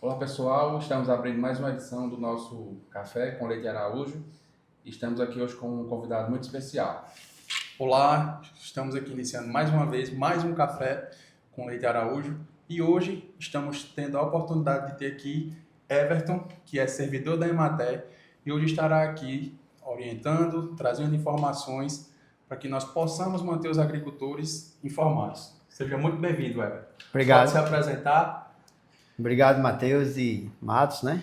Olá pessoal, estamos abrindo mais uma edição do nosso Café com Leite Araújo. Estamos aqui hoje com um convidado muito especial. Olá, estamos aqui iniciando mais uma vez mais um café com Leite Araújo e hoje estamos tendo a oportunidade de ter aqui Everton, que é servidor da Emater, e hoje estará aqui orientando, trazendo informações para que nós possamos manter os agricultores informados. Seja muito bem-vindo, Everton. Pode se Obrigado. apresentar? Obrigado, Matheus e Matos, né?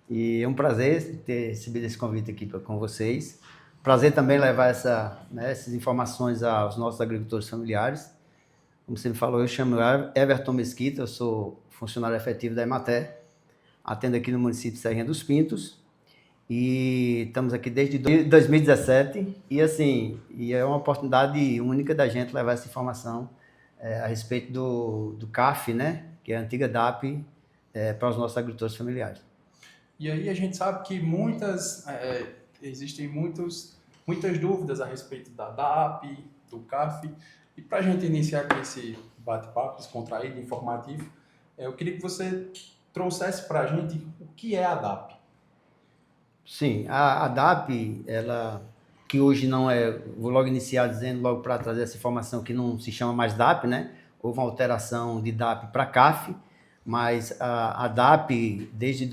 E é um prazer ter recebido esse convite aqui com vocês. Prazer também levar essas informações aos nossos agricultores familiares. Como você me falou, eu chamo Everton Mesquita, eu sou funcionário efetivo da Emater, atendo aqui no município de Serrinha dos Pintos, e estamos aqui desde 2017, e é uma oportunidade única da gente levar essa informação a respeito do CAF, né? Que é a antiga DAP, para os nossos agricultores familiares. E aí a gente sabe que existem muitas dúvidas a respeito da DAP, do CAF. E para a gente iniciar aqui esse bate-papo descontraído, informativo, eu queria que você trouxesse para a gente o que é a DAP. Sim, a DAP, ela, que hoje não é, vou logo iniciar dizendo, logo para trazer essa informação, que não se chama mais DAP, né? Houve uma alteração de DAP para CAF, mas a DAP, desde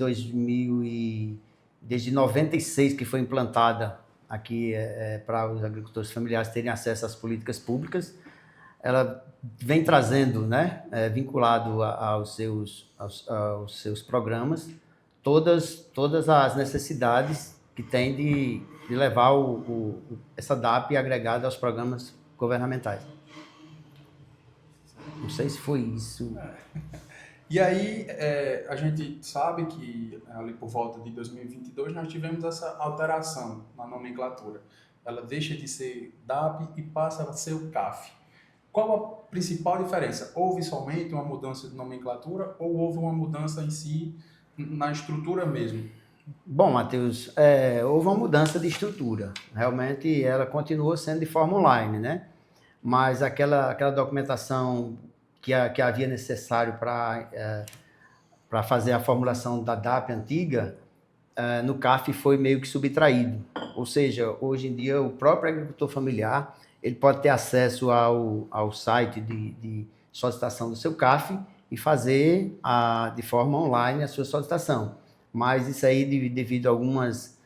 96 que foi implantada aqui para os agricultores familiares terem acesso às políticas públicas, ela vem trazendo, né, vinculado aos seus programas, todas as necessidades que tem de levar essa DAP agregada aos programas governamentais. Não sei se foi isso. E aí a gente sabe que ali por volta de 2022 nós tivemos essa alteração na nomenclatura. Ela deixa de ser DAP e passa a ser o CAF. Qual a principal diferença? Houve somente uma mudança de nomenclatura ou houve uma mudança em si na estrutura mesmo? Bom, Matheus, houve uma mudança de estrutura. Realmente ela continuou sendo de forma online, né? Mas aquela documentação que havia necessário para fazer a formulação da DAP antiga, no CAF foi meio que subtraído. Ou seja, hoje em dia o próprio agricultor familiar ele pode ter acesso ao site de solicitação do seu CAF e fazer de forma online a sua solicitação. Mas isso aí, devido a algumas,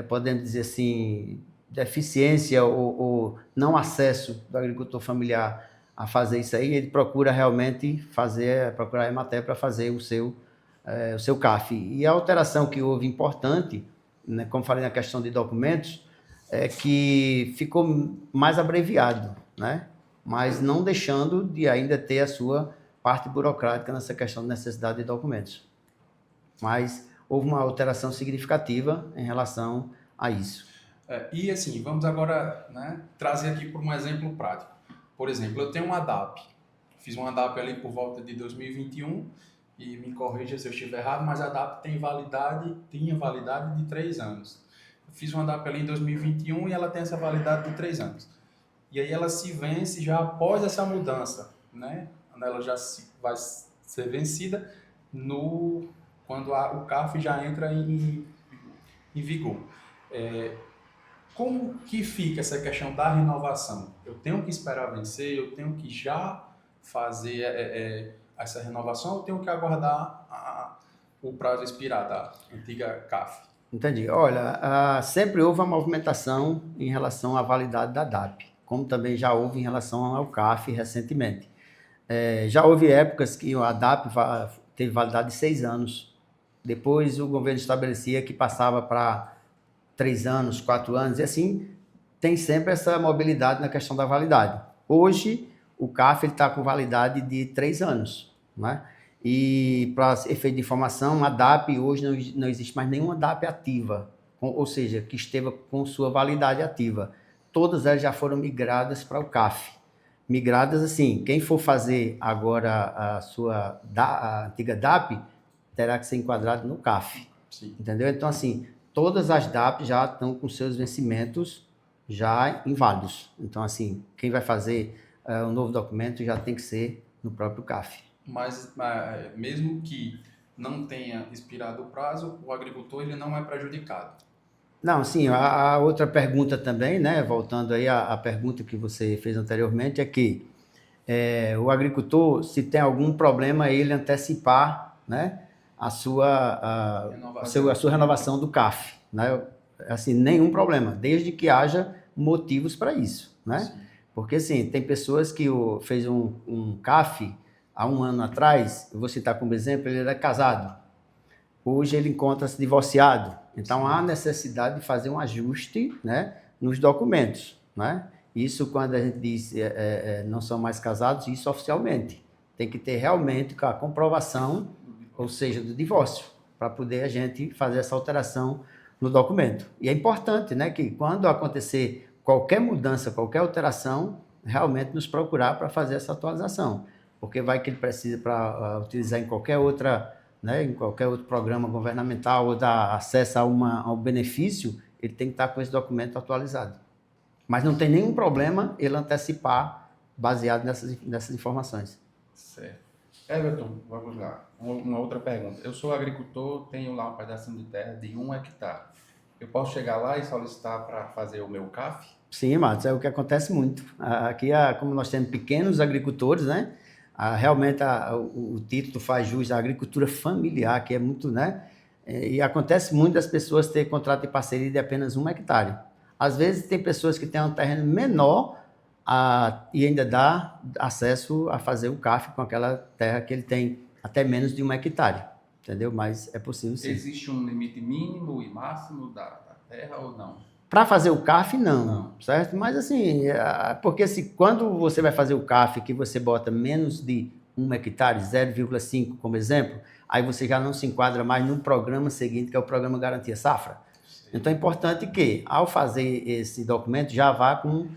podemos dizer assim, deficiência ou não acesso do agricultor familiar a fazer isso aí, ele procura realmente procurar a Emater para fazer o seu CAF. E a alteração que houve importante, né, como falei na questão de documentos, é que ficou mais abreviado, né? Mas não deixando de ainda ter a sua parte burocrática nessa questão de necessidade de documentos. Mas houve uma alteração significativa em relação a isso. E assim, vamos agora, né, trazer aqui por um exemplo prático. Por exemplo, eu tenho uma DAP. Fiz uma DAP ali por volta de 2021 e me corrija se eu estiver errado, mas a DAP tinha validade de 3 anos. Eu fiz uma DAP ali em 2021 e ela tem essa validade de 3 anos. E aí ela se vence já após essa mudança, né? Ela vai ser vencida quando o CAF já entra em vigor. Como que fica essa questão da renovação? Eu tenho que esperar vencer, eu tenho que já fazer essa renovação, ou eu tenho que aguardar o prazo expirar da antiga CAF? Entendi. Olha, sempre houve uma movimentação em relação à validade da DAP, como também já houve em relação ao CAF recentemente. Já houve épocas que a DAP teve validade de 6 anos. Depois o governo estabelecia que passava para 3 anos, 4 anos, e assim tem sempre essa mobilidade na questão da validade. Hoje, o CAF está com validade de 3 anos, né? E para efeito de informação, a DAP hoje não existe mais nenhuma DAP ativa, ou seja, que esteja com sua validade ativa. Todas elas já foram migradas para o CAF. Migradas assim, quem for fazer agora a antiga DAP, terá que ser enquadrado no CAF. Sim. Entendeu? Então, assim, todas as DAP já estão com seus vencimentos já inválidos. Então, assim, quem vai fazer um novo documento já tem que ser no próprio CAF. Mas mesmo que não tenha expirado o prazo, o agricultor ele não é prejudicado. Não, sim, a outra pergunta também, né, voltando aí à pergunta que você fez anteriormente, é que o agricultor, se tem algum problema, ele antecipar, né, a sua renovação do CAF, né? Assim, nenhum problema, desde que haja motivos para isso, né? Sim. Porque, assim, tem pessoas que fez um CAF há um ano atrás, eu vou citar como exemplo, ele era casado. Hoje ele encontra-se divorciado. Então, há necessidade de fazer um ajuste, né, nos documentos, né? Isso quando a gente diz não são mais casados, isso oficialmente. Tem que ter realmente a comprovação, ou seja, do divórcio, para poder a gente fazer essa alteração no documento. E é importante, né, que quando acontecer qualquer mudança, qualquer alteração, realmente nos procurar para fazer essa atualização. Porque vai que ele precisa para utilizar em qualquer outra, né, em qualquer outro programa governamental ou dar acesso ao benefício, ele tem que estar com esse documento atualizado. Mas não tem nenhum problema ele antecipar baseado nessas informações. Certo. Everton, vamos lá. Uma outra pergunta. Eu sou agricultor, tenho lá um pedacinho de terra de 1 hectare. Eu posso chegar lá e solicitar para fazer o meu CAF? Sim, Matos, é o que acontece muito. Aqui, como nós temos pequenos agricultores, né? Realmente o título faz jus à agricultura familiar, que é muito, né? E acontece muito das pessoas ter contrato de parceria de apenas 1 hectare. Às vezes tem pessoas que têm um terreno menor e ainda dá acesso a fazer o CAF com aquela terra que ele tem até menos de 1 hectare, entendeu? Mas é possível sim. Existe um limite mínimo e máximo da terra ou não? Para fazer o CAF, não, certo? Mas assim, porque quando você vai fazer o CAF que você bota menos de 1 hectare, 0,5 como exemplo, aí você já não se enquadra mais no programa seguinte, que é o Programa Garantia Safra. Então é importante que, ao fazer esse documento, já vá com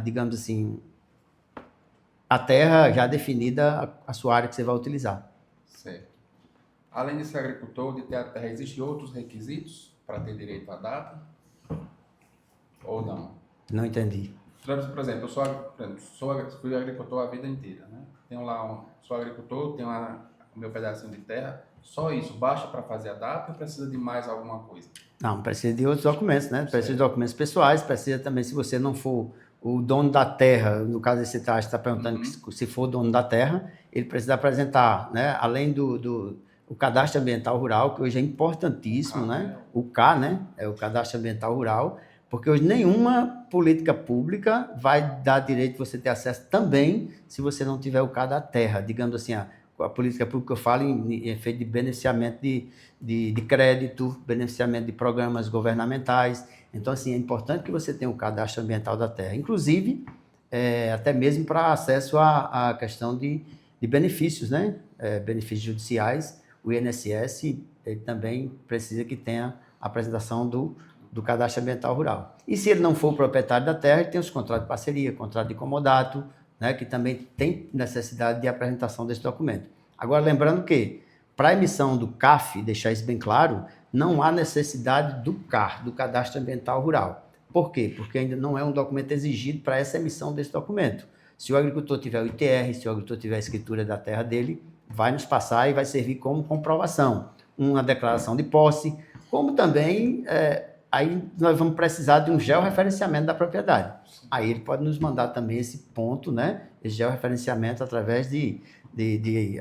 digamos assim, a terra já definida, a sua área que você vai utilizar. Certo. Além de ser agricultor, de ter a terra, existem outros requisitos para ter direito à data? Ou não? Não entendi. Por exemplo, fui agricultor a vida inteira, né? Sou agricultor, tenho o meu pedacinho de terra. Só isso basta para fazer a data ou precisa de mais alguma coisa? Não, precisa de outros documentos, né? Precisa de documentos pessoais, precisa também, se você não for o dono da terra, no caso esse está perguntando que se for o dono da terra, ele precisa apresentar, né? Além do cadastro ambiental rural, que hoje é importantíssimo, né? O CA, né? É o cadastro ambiental rural, porque hoje nenhuma política pública vai dar direito de você ter acesso também se você não tiver o CA da terra, digamos assim, a política pública eu falo em efeito de beneficiamento de crédito, beneficiamento de programas governamentais. Então, assim, é importante que você tenha o cadastro ambiental da terra, inclusive até mesmo para acesso à questão de benefícios, né? Benefícios judiciais. O INSS ele também precisa que tenha a apresentação do cadastro ambiental rural. E se ele não for o proprietário da terra, ele tem os contratos de parceria, contrato de comodato, né, que também tem necessidade de apresentação desse documento. Agora, lembrando que, para a emissão do CAF, deixar isso bem claro, não há necessidade do CAR, do Cadastro Ambiental Rural. Por quê? Porque ainda não é um documento exigido para essa emissão desse documento. Se o agricultor tiver o ITR, se o agricultor tiver a escritura da terra dele, vai nos passar e vai servir como comprovação. Uma declaração de posse, como também... aí nós vamos precisar de um georreferenciamento da propriedade. Aí ele pode nos mandar também esse ponto, né? Esse georreferenciamento através de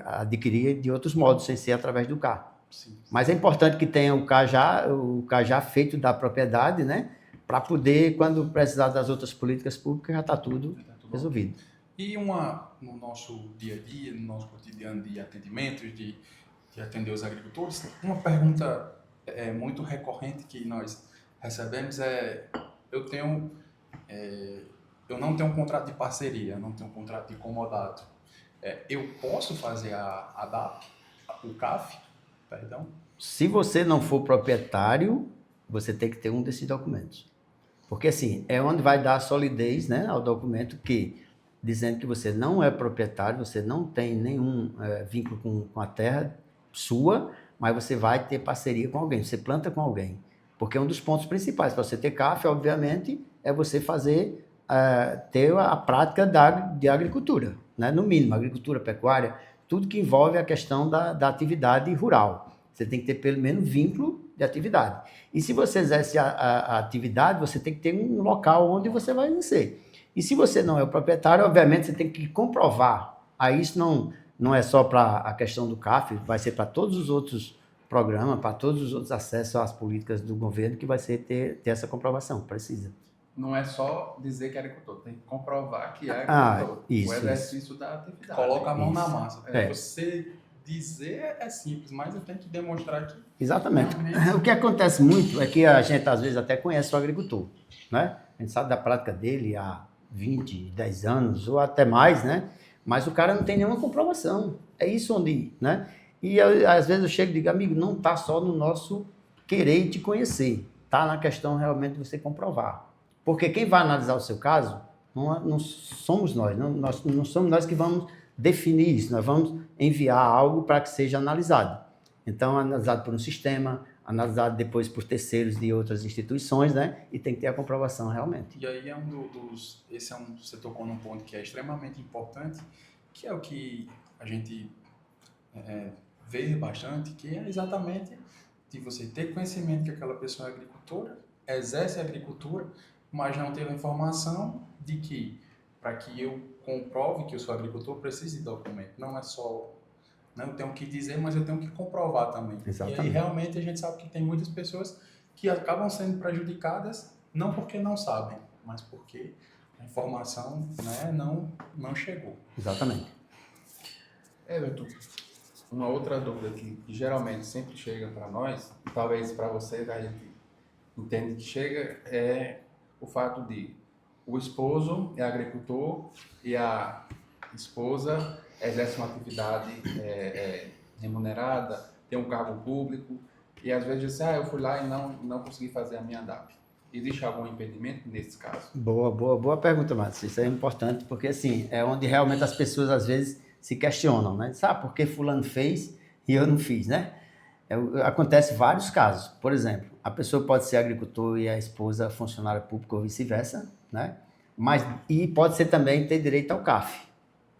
adquirir de outros modos, sem ser através do CA. Sim. Mas é importante que tenha o CA já feito da propriedade, né? Para poder, quando precisar das outras políticas públicas, já está tudo resolvido. E no nosso dia a dia, no nosso cotidiano de atendimentos, de atender os agricultores, uma pergunta muito recorrente que nós recebemos eu não tenho um contrato de parceria, não tenho um contrato de comodato. Eu posso fazer a DAP, o CAF, perdão? Se você não for proprietário, você tem que ter um desses documentos. Porque assim, é onde vai dar solidez, né, ao documento dizendo que você não é proprietário, você não tem nenhum vínculo com a terra sua, mas você vai ter parceria com alguém, você planta com alguém. Porque um dos pontos principais para você ter CAF, obviamente, é você ter a prática de agricultura, né? No mínimo, agricultura, pecuária, tudo que envolve a questão da atividade rural. Você tem que ter pelo menos vínculo de atividade. E se você exerce a atividade, você tem que ter um local onde você vai exercer. E se você não é o proprietário, obviamente você tem que comprovar. Aí isso não é só para a questão do CAF, vai ser para todos os outros programas, para todos os outros acessos às políticas do governo, que vai ser ter essa comprovação, precisa. Não é só dizer que é agricultor, tem que comprovar que é Ah, agricultor. isso, o exercício da atividade. Coloca a mão na Isso. massa. Você dizer é simples, mas eu tenho que demonstrar que... Exatamente. realmente- O que acontece muito é que a gente, às vezes, até conhece o agricultor, né? A gente sabe da prática dele há 20, 10 anos ou até mais, né? Mas o cara não tem nenhuma comprovação. É isso onde, né? E às vezes eu chego e digo, amigo, não está só no nosso querer te conhecer, está na questão realmente de você comprovar. Porque quem vai analisar o seu caso não somos nós, não somos nós que vamos definir isso, nós vamos enviar algo para que seja analisado. Então, analisado por um sistema, analisado depois por terceiros de outras instituições, né? E tem que ter a comprovação realmente. E aí é você tocou num ponto que é extremamente importante, que é o que a gente vê bastante, que é exatamente de você ter conhecimento que aquela pessoa é agricultora, exerce a agricultura, mas não teve a informação de que, para que eu comprove que eu sou agricultor, preciso de documento. Não é só... Não, eu tenho que dizer, mas eu tenho que comprovar também. Exatamente. E aí, realmente, a gente sabe que tem muitas pessoas que acabam sendo prejudicadas, não porque não sabem, mas porque a informação, né, não chegou. Exatamente. Everton, uma outra dúvida que geralmente sempre chega para nós, talvez para você, a gente entende que chega, é o fato de o esposo é agricultor e a esposa exerce uma atividade remunerada, tem um cargo público, e às vezes diz, eu fui lá e não consegui fazer a minha DAP. Existe algum impedimento nesse caso? Boa pergunta, Márcio. Isso é importante, porque assim, é onde realmente as pessoas às vezes se questionam, né? Sabe por que fulano fez e eu não fiz, né? Acontece vários casos. Por exemplo, a pessoa pode ser agricultor e a esposa funcionária pública ou vice-versa, né? E pode ser também ter direito ao CAF,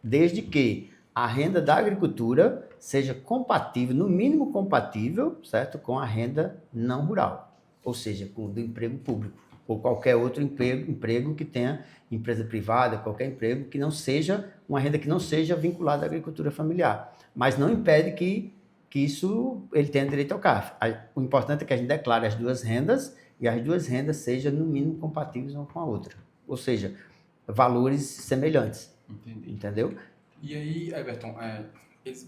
desde que a renda da agricultura seja compatível, no mínimo compatível, certo, com a renda não rural, ou seja, com o do emprego público ou qualquer outro emprego que tenha empresa privada, qualquer emprego que não seja uma renda que não seja vinculada à agricultura familiar, mas não impede que isso ele tenha direito ao CAF. O importante é que a gente declare as duas rendas e as duas rendas sejam no mínimo compatíveis uma com a outra, ou seja, valores semelhantes. Entendi. Entendeu? E aí, Everton,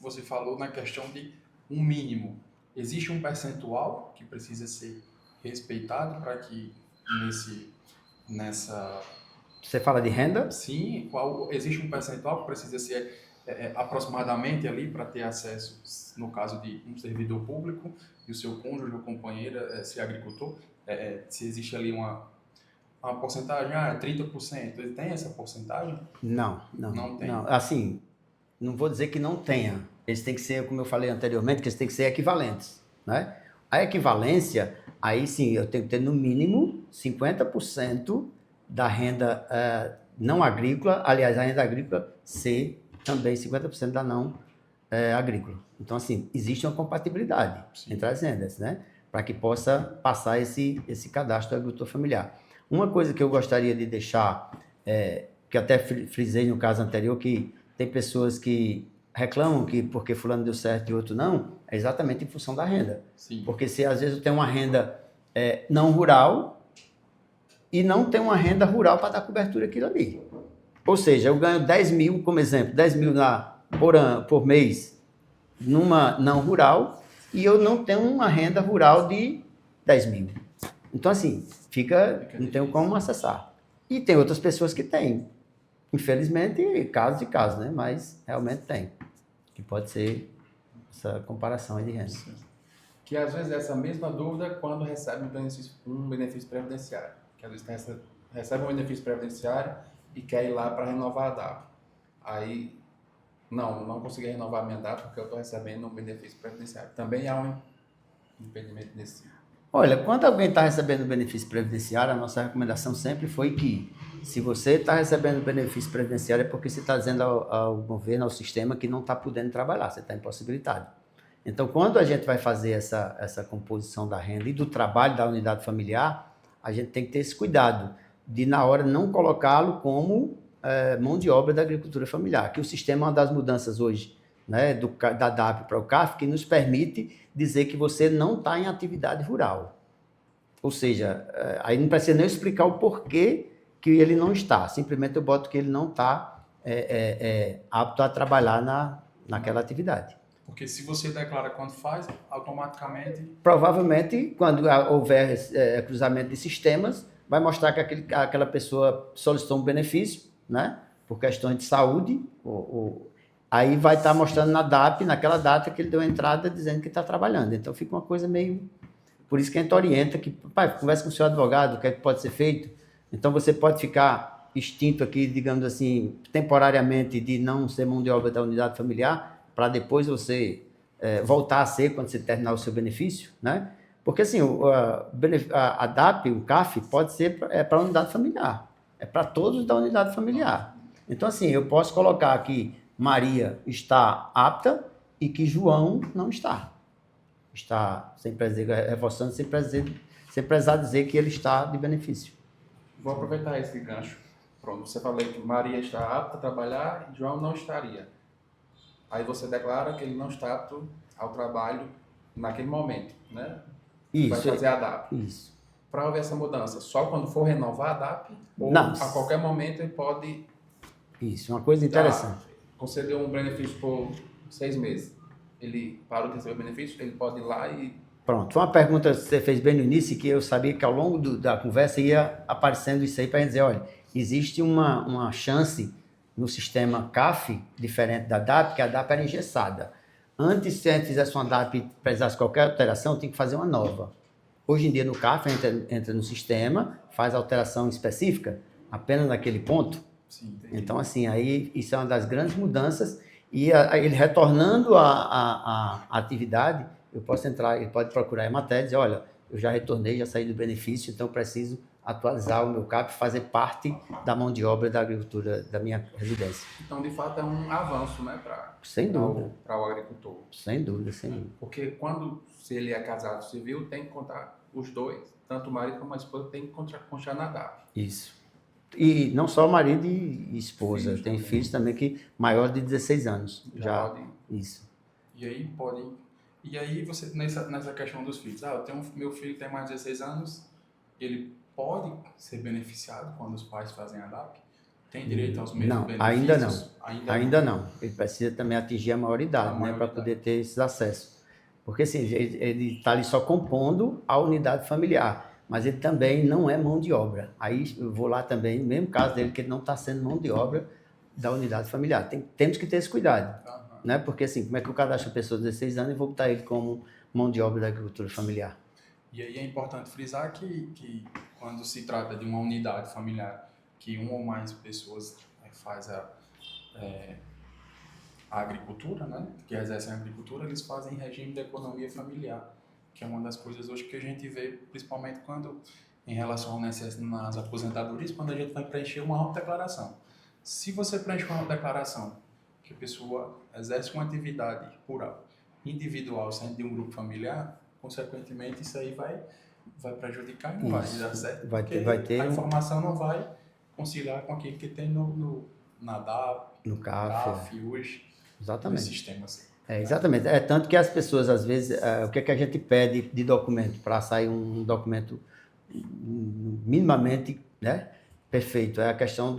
você falou na questão de um mínimo. Existe um percentual que precisa ser respeitado para que nessa... Você fala de renda? Sim, existe um percentual que precisa ser aproximadamente ali para ter acesso, no caso de um servidor público e o seu cônjuge ou companheira ser agricultor, se existe ali uma porcentagem, 30%, ele tem essa porcentagem? Não tem. Não. Assim, não vou dizer que não tenha. Eles têm que ser, como eu falei anteriormente, que eles têm que ser equivalentes, né? A equivalência, aí sim, eu tenho que ter no mínimo 50% da renda não agrícola, aliás, a renda agrícola ser também 50% da não agrícola. Então, assim, existe uma compatibilidade entre as rendas, né? Para que possa passar esse cadastro do agricultor familiar. Uma coisa que eu gostaria de deixar, que até frisei no caso anterior, que tem pessoas que reclamam que porque fulano deu certo e outro não, é exatamente em função da renda. Sim. Porque se às vezes eu tenho uma renda não rural e não tenho uma renda rural para dar cobertura àquilo ali. Ou seja, eu ganho 10 mil, como exemplo, 10 mil por mês numa não rural e eu não tenho uma renda rural de 10 mil. Então, assim, não tem como acessar. E tem outras pessoas que têm. Infelizmente, casos e casos, né? Mas realmente tem. Que pode ser essa comparação aí de renda. Que às vezes é essa mesma dúvida quando recebe um benefício previdenciário. Que às vezes recebe um benefício previdenciário e quer ir lá para renovar a DAP. Aí, não consegui renovar a minha DAP porque eu estou recebendo um benefício previdenciário. Também há um impedimento nesse sentido. Olha, quando alguém está recebendo benefício previdenciário, a nossa recomendação sempre foi que, se você está recebendo benefício previdenciário, é porque você está dizendo ao governo, ao sistema, que não está podendo trabalhar, você está impossibilitado. Então, quando a gente vai fazer essa composição da renda e do trabalho da unidade familiar, a gente tem que ter esse cuidado de, na hora, não colocá-lo como mão de obra da agricultura familiar, que o sistema é uma das mudanças hoje, né, da DAP para o CAF, que nos permite dizer que você não está em atividade rural. Ou seja, aí não precisa nem explicar o porquê que ele não está, simplesmente eu boto que ele não está apto a trabalhar naquela atividade. Porque se você declara quando faz, automaticamente... Provavelmente, quando houver cruzamento de sistemas, vai mostrar que aquela pessoa solicitou um benefício, né, por questões de saúde, aí vai estar mostrando na DAP, naquela data que ele deu a entrada, dizendo que está trabalhando. Então fica uma coisa meio... Por isso que a gente orienta que, pai, converse com o seu advogado, o que é que pode ser feito. Então você pode ficar extinto aqui, digamos assim, temporariamente, de não ser mão de obra da unidade familiar, para depois você voltar a ser quando você terminar o seu benefício, né? Porque assim, a DAP, o CAF, pode ser para a unidade familiar, é para todos da unidade familiar. Então assim, eu posso colocar que Maria está apta e que João não está. Está, sem precisar, reforçando, sem precisar dizer que ele está de benefício. Vou aproveitar esse gancho. Pronto, você falou que Maria está apta a trabalhar e João não estaria. Aí você declara que ele não está apto ao trabalho naquele momento, né? Isso. Vai fazer a DAP. Isso. Para haver essa mudança, só quando for renovar a DAP? Ou não. A qualquer momento ele pode... Isso, uma coisa interessante. Conceder um benefício por 6 meses. Ele parou de receber o benefício, ele pode ir lá e... Pronto, foi uma pergunta que você fez bem no início, que eu sabia que ao longo da conversa ia aparecendo isso aí para dizer, olha, existe uma chance no sistema CAF, diferente da DAP, que a DAP era engessada. Antes, se a gente fizesse uma DAP e precisasse qualquer alteração, tinha que fazer uma nova. Hoje em dia, no CAF, entra no sistema, faz alteração específica, apenas naquele ponto. Sim, então, assim, aí isso é uma das grandes mudanças. E ele retornando à atividade, eu posso entrar, ele pode procurar a Emater e dizer, olha, eu já retornei, já saí do benefício, então eu preciso atualizar o meu CAP, fazer parte da mão de obra da agricultura da minha residência. Então, de fato, é um avanço, né, para o agricultor. Sem dúvida, sem dúvida. Porque se ele é casado civil, tem que contar os dois, tanto o marido como a esposa, tem que constar na DAP. Isso. E não só marido e esposa, filhos tem também. filhos também que maior de 16 anos. Já pode... Isso. E aí pode... E aí você, nessa questão dos filhos, meu filho tem mais de 16 anos, ele pode ser beneficiado quando os pais fazem a DAP? Tem direito aos mesmos Não, benefícios? Ainda não. Ele precisa também atingir a maioridade, né, para poder ter esses acessos. Porque assim, ele está ali só compondo a unidade familiar, mas ele também não é mão de obra. Aí eu vou lá também, no mesmo caso dele, que ele não está sendo mão de obra da unidade familiar. Temos que ter esse cuidado, né? Porque assim, como é que eu cadastro a pessoa de 16 anos e vou botar ele como mão de obra da agricultura familiar? E aí é importante frisar que quando se trata de uma unidade familiar, que uma ou mais pessoas faz a agricultura, né, que exercem a agricultura, eles fazem regime de economia familiar, que é uma das coisas hoje que a gente vê, principalmente quando, em relação nas aposentadorias, quando a gente vai preencher uma autodeclaração. Se você preenche uma autodeclaração que a pessoa exerce uma atividade rural individual, sendo de um grupo familiar, consequentemente isso aí vai prejudicar e não vai dar certo, porque a informação não vai conciliar com aquilo que tem na DAP, no CAF hoje, exatamente. nos sistemas. Exatamente. É tanto que as pessoas, às vezes, o que é que a gente pede de documento para sair um documento minimamente, né, perfeito? É a questão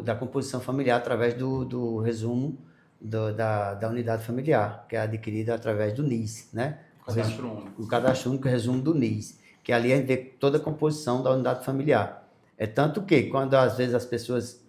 da composição familiar através do resumo da unidade familiar, que é adquirida através do NIS, né? O cadastro único, o resumo do NIS, que ali a gente vê toda a composição da unidade familiar. É tanto que, quando às vezes as pessoas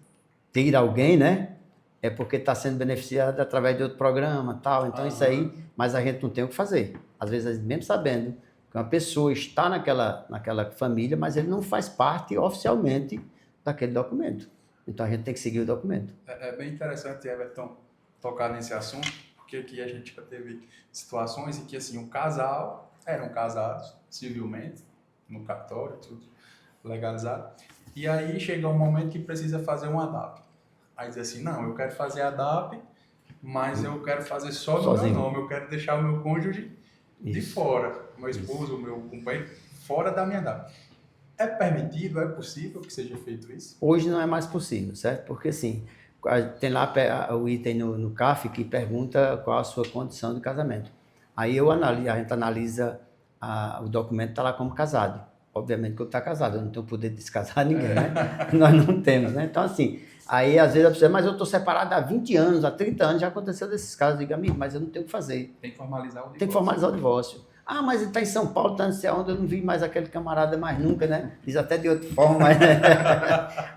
tiram alguém, né, é porque está sendo beneficiado através de outro programa, tal. Então isso aí, mas a gente não tem o que fazer. Às vezes, mesmo sabendo que uma pessoa está naquela família, mas ele não faz parte oficialmente daquele documento. Então a gente tem que seguir o documento. É bem interessante, Everton, tocar nesse assunto, porque aqui a gente já teve situações em que assim, um casal eram casados civilmente, no cartório, tudo legalizado. E aí chega um momento que precisa fazer um ADAP. Aí diz assim, não, eu quero fazer ADAP, mas eu quero fazer só no meu nome, eu quero deixar o meu cônjuge de fora, meu esposo, o meu companheiro, fora da minha ADAP. É permitido, é possível que seja feito isso? Hoje não é mais possível, certo? Porque assim, tem lá o item no CAF que pergunta qual a sua condição de casamento. Aí a gente analisa, o documento está lá como casado. Obviamente que eu estou casado, eu não tenho poder de descasar ninguém, né? Nós não temos, né? Então assim, aí às vezes a pessoa, mas eu estou separado há 20 anos, há 30 anos, já aconteceu desses casos. Eu digo, amigo, mas eu não tenho o que fazer. Tem que formalizar o divórcio. Tem que formalizar o divórcio. Ah, mas ele está em São Paulo, está não sei onde, eu não vi mais aquele camarada mais nunca, né? Diz até de outra forma, mas,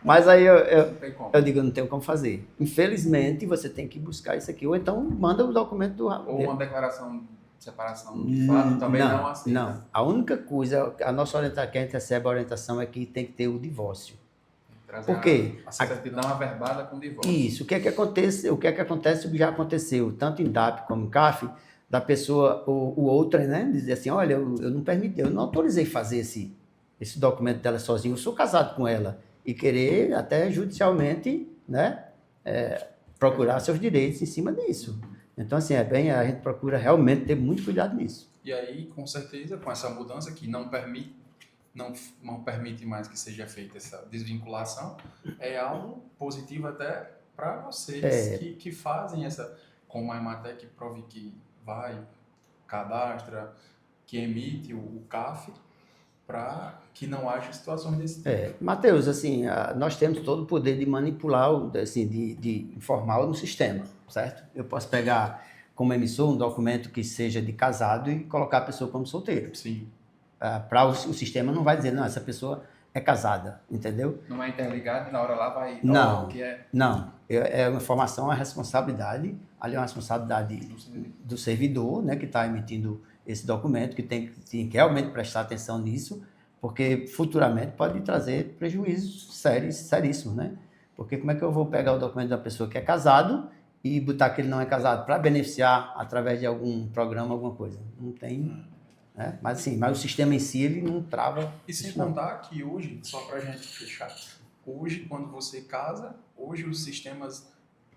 mas aí eu digo, eu não tenho como fazer. Infelizmente, você tem que buscar isso aqui. Ou então, manda o documento do... Ou uma declaração de separação de fato também não aceita. Não, a única coisa, a nossa orientação, que a gente recebe a orientação é que tem que ter o divórcio. Por quê? A certidão averbada com divórcio. Isso, o que é que acontece, o que já aconteceu, tanto em DAP como em CAF, da pessoa, o outro, né, dizer assim, olha, eu não permiti, eu não autorizei fazer esse documento dela sozinho, eu sou casado com ela, e querer até judicialmente, né, procurar seus direitos em cima disso. Então, assim, a gente procura realmente ter muito cuidado nisso. E aí, com certeza, com essa mudança que não permite mais que seja feita essa desvinculação, é algo positivo até para vocês que fazem essa, como a Ematec prove que vai, cadastra, que emite o CAF, para que não haja situações desse tipo. Matheus, assim, nós temos todo o poder de manipular, assim, de informar no sistema, certo? Eu posso pegar como emissor um documento que seja de casado e colocar a pessoa como solteiro. Sim. Para o sistema não vai dizer, não, essa pessoa é casada, entendeu? Não é interligado e na hora lá vai... Não, não. É uma informação, é uma responsabilidade, ali é uma responsabilidade do servidor, né, que está emitindo esse documento, que tem que realmente prestar atenção nisso, porque futuramente pode trazer prejuízos seríssimos, né? Porque como é que eu vou pegar o documento da pessoa que é casado e botar que ele não é casado para beneficiar através de algum programa, alguma coisa? Não tem... Né? Mas assim, o sistema em si, ele não trava... E sem contar que hoje, só para a gente fechar, hoje quando você casa, hoje os sistemas,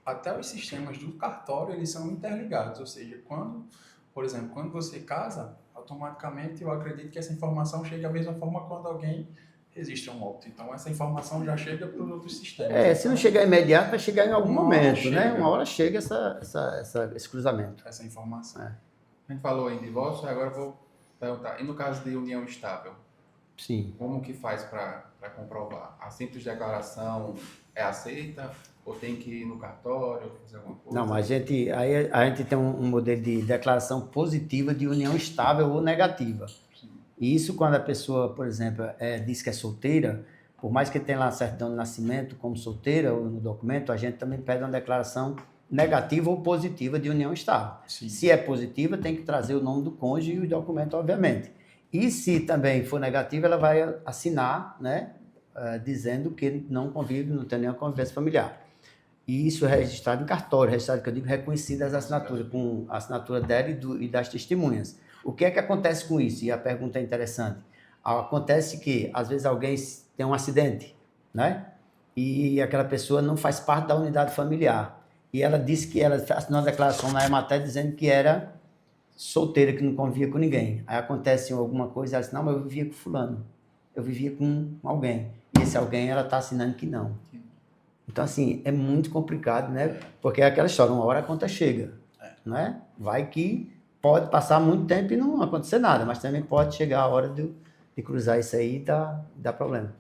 até os sistemas do cartório, eles são interligados, ou seja, por exemplo, quando você casa, automaticamente eu acredito que essa informação chega da mesma forma quando alguém registra um óbito. Então essa informação já chega para os outros sistemas. Se não chegar imediato, vai chegar em algum momento, né? Uma hora chega esse cruzamento. Essa informação. A gente falou em divórcio, agora eu vou perguntar. E no caso de união estável? Sim. Como que faz para comprovar? A simples declaração é aceita? Ou tem que ir no cartório, fazer alguma coisa? Não, mas a gente tem um modelo de declaração positiva de união estável ou negativa. Sim. E isso quando a pessoa, por exemplo, diz que é solteira, por mais que tenha lá a certidão de nascimento como solteira ou no documento, a gente também pede uma declaração negativa ou positiva de união estável. Sim. Se é positiva, tem que trazer o nome do cônjuge e o documento, obviamente. E se também for negativa, ela vai assinar, né, dizendo que não convive, não tem nenhuma convivência familiar. E isso é registrado em cartório, registrado, que eu digo, reconhecido as assinaturas, com a assinatura dela e das testemunhas. O que é que acontece com isso? E a pergunta é interessante. Acontece que, às vezes, alguém tem um acidente, né? E aquela pessoa não faz parte da unidade familiar. E ela disse que ela assinou uma declaração na Emater dizendo que era solteira, que não convivia com ninguém. Aí acontece alguma coisa, ela disse, não, mas eu vivia com fulano. Eu vivia com alguém. E esse alguém, ela está assinando que não. Então, assim, é muito complicado, né? Porque é aquela história, uma hora a conta chega, né? Vai que pode passar muito tempo e não acontecer nada, mas também pode chegar a hora de cruzar isso aí e dar problema.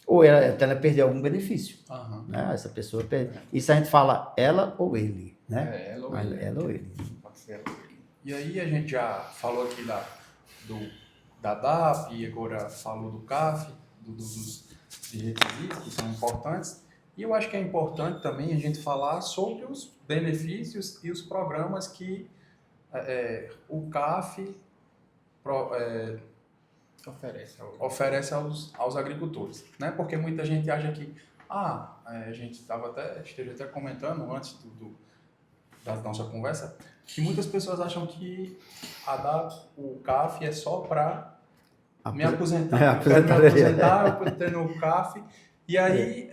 Ou ela perder algum benefício, né? Essa pessoa perde. Isso a gente fala ela ou ele, né? Ela ou ele. Ela ou ele. Pode ser ela ou ele. E aí a gente já falou aqui da DAP, e agora falou do CAF, dos requisitos que são importantes. E eu acho que é importante também a gente falar sobre os benefícios e os programas que o CAF oferece aos agricultores, né? Porque muita gente acha que a gente esteve até comentando antes da nossa conversa, que muitas pessoas acham que o CAF é só para me aposentar. Eu quero me aposentar, eu tenho o CAF. E aí,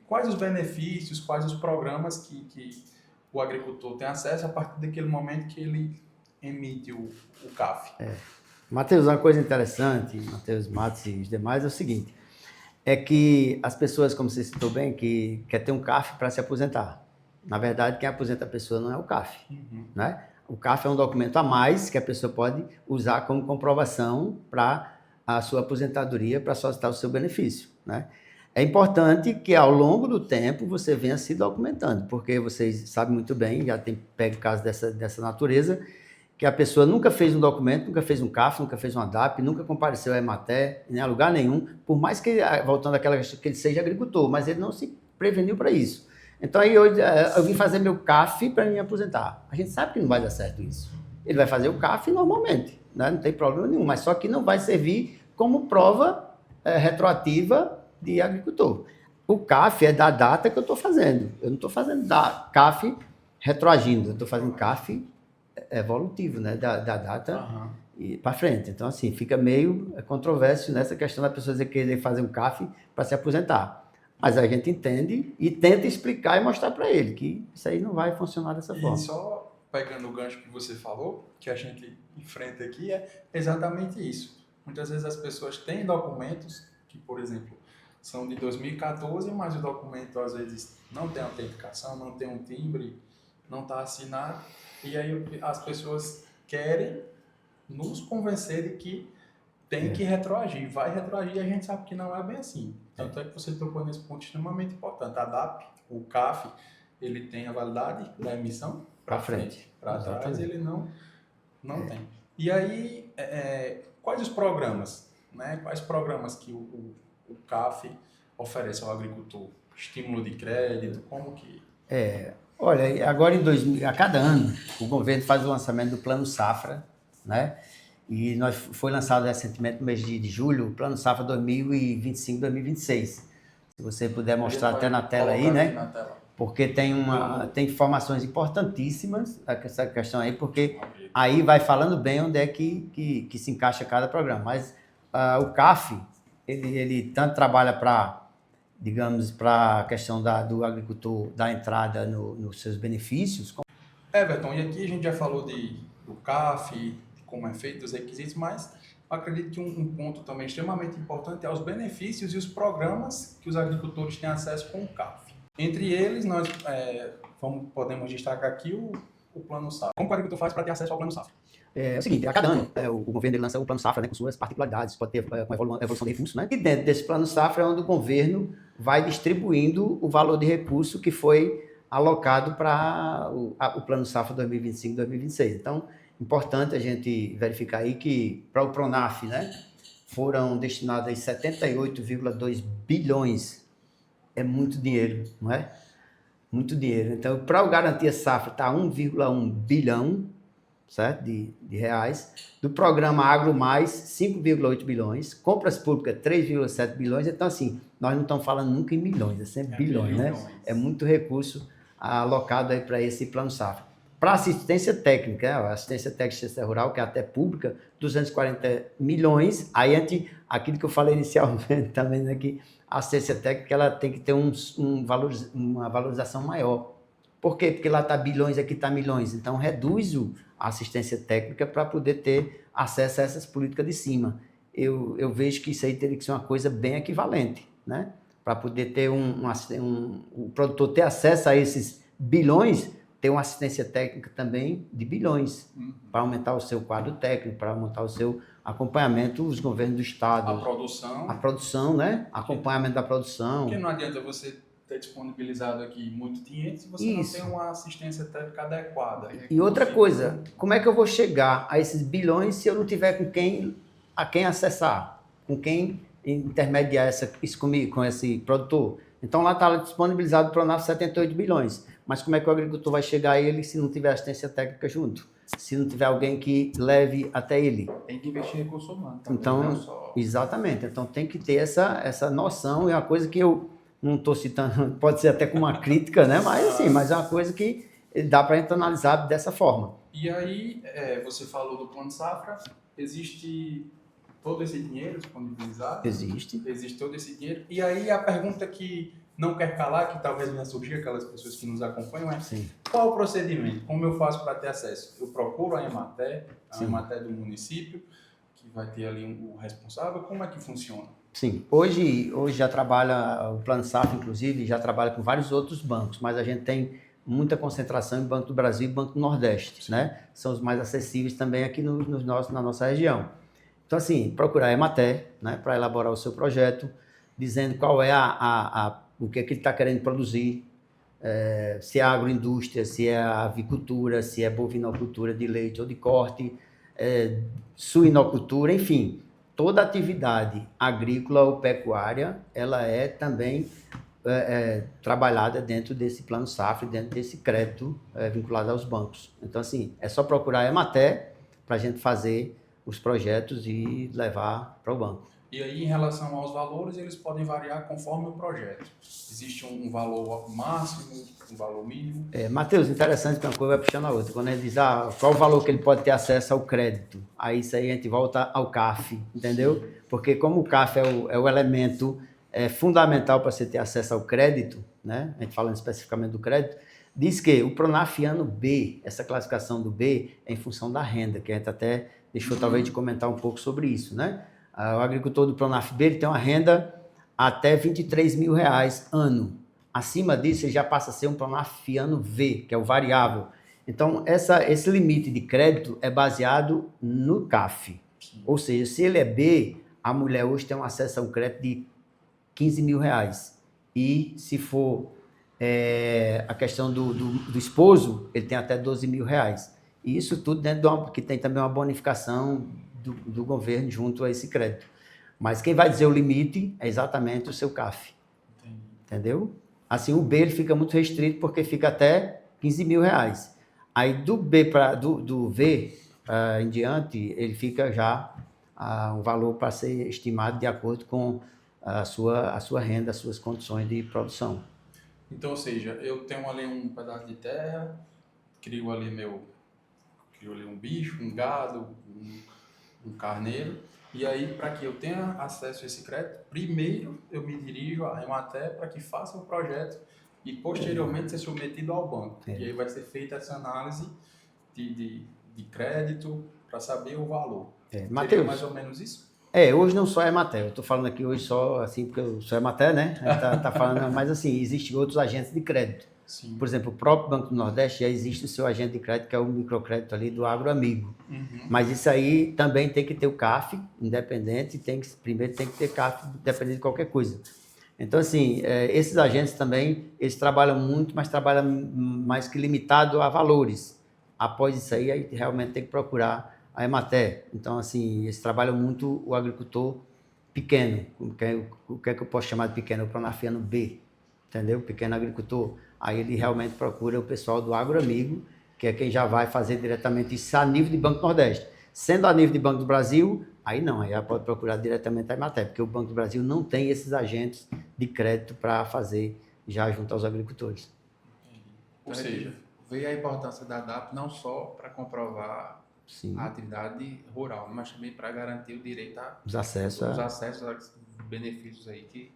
quais os benefícios, quais os programas que o agricultor tem acesso a partir daquele momento que ele emite o CAF? Matheus, uma coisa interessante, Matheus Matos e os demais, é o seguinte, é que as pessoas, como você citou bem, que quer ter um CAF para se aposentar. Na verdade, quem aposenta a pessoa não é o CAF, né? O CAF é um documento a mais que a pessoa pode usar como comprovação para a sua aposentadoria, para solicitar o seu benefício, né? É importante que ao longo do tempo você venha se documentando, porque vocês sabem muito bem, já tem pego casos dessa natureza, que a pessoa nunca fez um documento, nunca fez um CAF, nunca fez uma DAP, nunca compareceu a Emater, nem a lugar nenhum, por mais que, voltando àquela questão, que ele seja agricultor, mas ele não se preveniu para isso. Então aí eu vim fazer meu CAF para me aposentar. A gente sabe que não vai dar certo isso. Ele vai fazer o CAF normalmente, né? Não tem problema nenhum, mas só que não vai servir como prova retroativa de agricultor. O CAF é da data que eu estou fazendo. Eu não estou fazendo CAF retroagindo, eu estou fazendo CAF evolutivo, né? Da data para frente. Então, assim, fica meio controverso nessa questão da pessoa querer fazer um CAF para se aposentar. Mas a gente entende e tenta explicar e mostrar para ele que isso aí não vai funcionar dessa forma. E só pegando o gancho que você falou, que a gente enfrenta aqui, é exatamente isso. Muitas vezes as pessoas têm documentos que, por exemplo, são de 2014, mas o documento às vezes não tem autenticação, não tem um timbre, não está assinado, e aí as pessoas querem nos convencer de que tem que retroagir, vai retroagir, e a gente sabe que não é bem assim. Tanto é que você tocou nesse ponto extremamente importante. A DAP, o CAF, ele tem a validade da emissão para frente. Para trás ele não tem. E aí, quais os programas, né? Quais programas que o CAF oferece ao agricultor? Estímulo de crédito, como que... Olha, agora a cada ano, o governo faz o lançamento do Plano Safra, né? E foi lançado recentemente no mês de julho, o Plano Safra 2025-2026. Se você puder mostrar até na tela aí, né? Porque tem informações importantíssimas essa questão aí, porque aí vai falando bem onde é que se encaixa cada programa. Mas o CAF, ele tanto trabalha para, digamos, para a questão do agricultor dar entrada nos seus benefícios. Everton, e aqui a gente já falou do CAF, como é feito, os requisitos, mas acredito que um ponto também extremamente importante é os benefícios e os programas que os agricultores têm acesso com o CAF. Entre eles, nós podemos destacar aqui o Plano Safra. Como o agricultor faz para ter acesso ao Plano Safra? É o seguinte, a cada ano o governo lança o Plano Safra, né, com suas particularidades, pode ter uma evolução de recursos, né? E dentro desse Plano Safra é onde o governo vai distribuindo o valor de recurso que foi alocado para o Plano Safra 2025-2026. Então, importante a gente verificar aí que para o Pronaf, né, foram destinados 78,2 bilhões. É muito dinheiro, não é? Muito dinheiro. Então, para o Garantia Safra está 1,1 bilhão, certo? De reais. Do programa Agro Mais, 5,8 bilhões. Compras públicas, 3,7 bilhões. Então, assim, nós não estamos falando nunca em milhões, é sempre bilhões, né? É muito recurso alocado aí para esse Plano Safra. Para assistência técnica, a assistência técnica rural, que é até pública, 240 milhões. Aí, aquilo que eu falei inicialmente também, né, que a assistência técnica ela tem que ter uma valorização maior. Por quê? Porque lá está bilhões, aqui está milhões. Então, reduz a assistência técnica para poder ter acesso a essas políticas de cima. Eu vejo que isso aí teria que ser uma coisa bem equivalente, né? Para poder ter o produtor ter acesso a esses bilhões, ter uma assistência técnica também de bilhões, para aumentar o seu quadro técnico, para aumentar o seu acompanhamento dos governos do Estado. A produção, né? Acompanhamento da produção. Porque não adianta você ter disponibilizado aqui muito dinheiro se você não tem uma assistência técnica adequada. E outra coisa, como é que eu vou chegar a esses bilhões se eu não tiver a quem acessar? Com quem intermediar isso comigo, com esse produtor? Então lá está disponibilizado para o Pronaf 78 bilhões. Mas como é que o agricultor vai chegar a ele se não tiver assistência técnica junto? Se não tiver alguém que leve até ele? Tem que investir em recurso humano também, então, não só... Exatamente. Então tem que ter essa noção. É uma coisa que eu não estou citando, pode ser até com uma crítica, né? Mas assim, mas é uma coisa que dá para a gente analisar dessa forma. E aí, você falou do Plano Safra, existe todo esse dinheiro disponibilizado? Existe. Existe todo esse dinheiro. E aí, a pergunta que não quer calar, que talvez venha surgir aquelas pessoas que nos acompanham, é Sim. qual o procedimento? Como eu faço para ter acesso? Eu procuro a Emater, Sim. Emater do município, que vai ter ali o responsável. Como é que funciona? Sim, hoje já trabalha, o Plano Safra, inclusive, já trabalha com vários outros bancos, mas a gente tem muita concentração em Banco do Brasil e Banco do Nordeste, né? São os mais acessíveis também aqui na nossa região. Então, assim, procurar a Emater, né, para elaborar o seu projeto, dizendo qual é o que é que ele está querendo produzir, se é agroindústria, se é avicultura, se é bovinocultura de leite ou de corte, suinocultura, enfim, toda atividade agrícola ou pecuária, ela é também trabalhada dentro desse Plano Safra, dentro desse crédito vinculado aos bancos. Então, assim, é só procurar a Emater para a gente fazer os projetos e levar para o banco. E aí, em relação aos valores, eles podem variar conforme o projeto. Existe um valor máximo, um valor mínimo? Matheus, interessante que uma coisa vai puxando a outra. Quando ele diz, qual o valor que ele pode ter acesso ao crédito? Aí isso aí a gente volta ao CAF, entendeu? Porque como o CAF é o elemento fundamental para você ter acesso ao crédito, né? A gente falando especificamente do crédito, diz que o Pronafiano B, essa classificação do B, é em função da renda, que a gente até deixou talvez de comentar um pouco sobre isso, né? O agricultor do Pronaf B ele tem uma renda até R$23 mil ano. Acima disso, ele já passa a ser um Pronafiano V, que é o variável. Então, esse limite de crédito é baseado no CAF. Sim. Ou seja, se ele é B, a mulher hoje tem um acesso a um crédito de R$15 mil. E se for a questão do esposo, ele tem até R$12 mil. E isso tudo dentro que tem também uma bonificação do governo junto a esse crédito. Mas quem vai dizer o limite é exatamente o seu CAF. Entendi. Entendeu? Assim, o B ele fica muito restrito porque fica até R$15 mil. Aí do V em diante, ele fica já um valor para ser estimado de acordo com a sua renda, as suas condições de produção. Então, ou seja, eu tenho ali um pedaço de terra, crio ali um bicho, um gado, um carneiro, e aí, para que eu tenha acesso a esse crédito, primeiro eu me dirijo à Emater para que faça o projeto e posteriormente ser submetido ao banco. E aí vai ser feita essa análise de crédito para saber o valor. Mateus, mais ou menos isso? Hoje não só é Emater, eu estou falando aqui hoje só assim, porque eu sou Emater, né? A gente tá falando, mas assim, existem outros agentes de crédito. Sim. Por exemplo, o próprio Banco do Nordeste já existe o seu agente de crédito, que é o microcrédito ali do Agroamigo. Uhum. Mas isso aí também tem que ter o CAF, independente, primeiro tem que ter CAF, independente de qualquer coisa. Então, assim, esses agentes também, eles trabalham muito, mas trabalham mais que limitado a valores. Após isso aí realmente tem que procurar a Emater. Então, assim, eles trabalham muito o agricultor pequeno. O que é que eu posso chamar de pequeno? O Pronafiano B, entendeu? Pequeno agricultor. Aí ele realmente procura o pessoal do Agroamigo, que é quem já vai fazer diretamente isso a nível de Banco do Nordeste. Sendo a nível de Banco do Brasil, aí não, aí já pode procurar diretamente a Emater, porque o Banco do Brasil não tem esses agentes de crédito para fazer já junto aos agricultores. Ou seja, veio a importância da DAP não só para comprovar a atividade rural, mas também para garantir o direito aos acessos aos benefícios aí que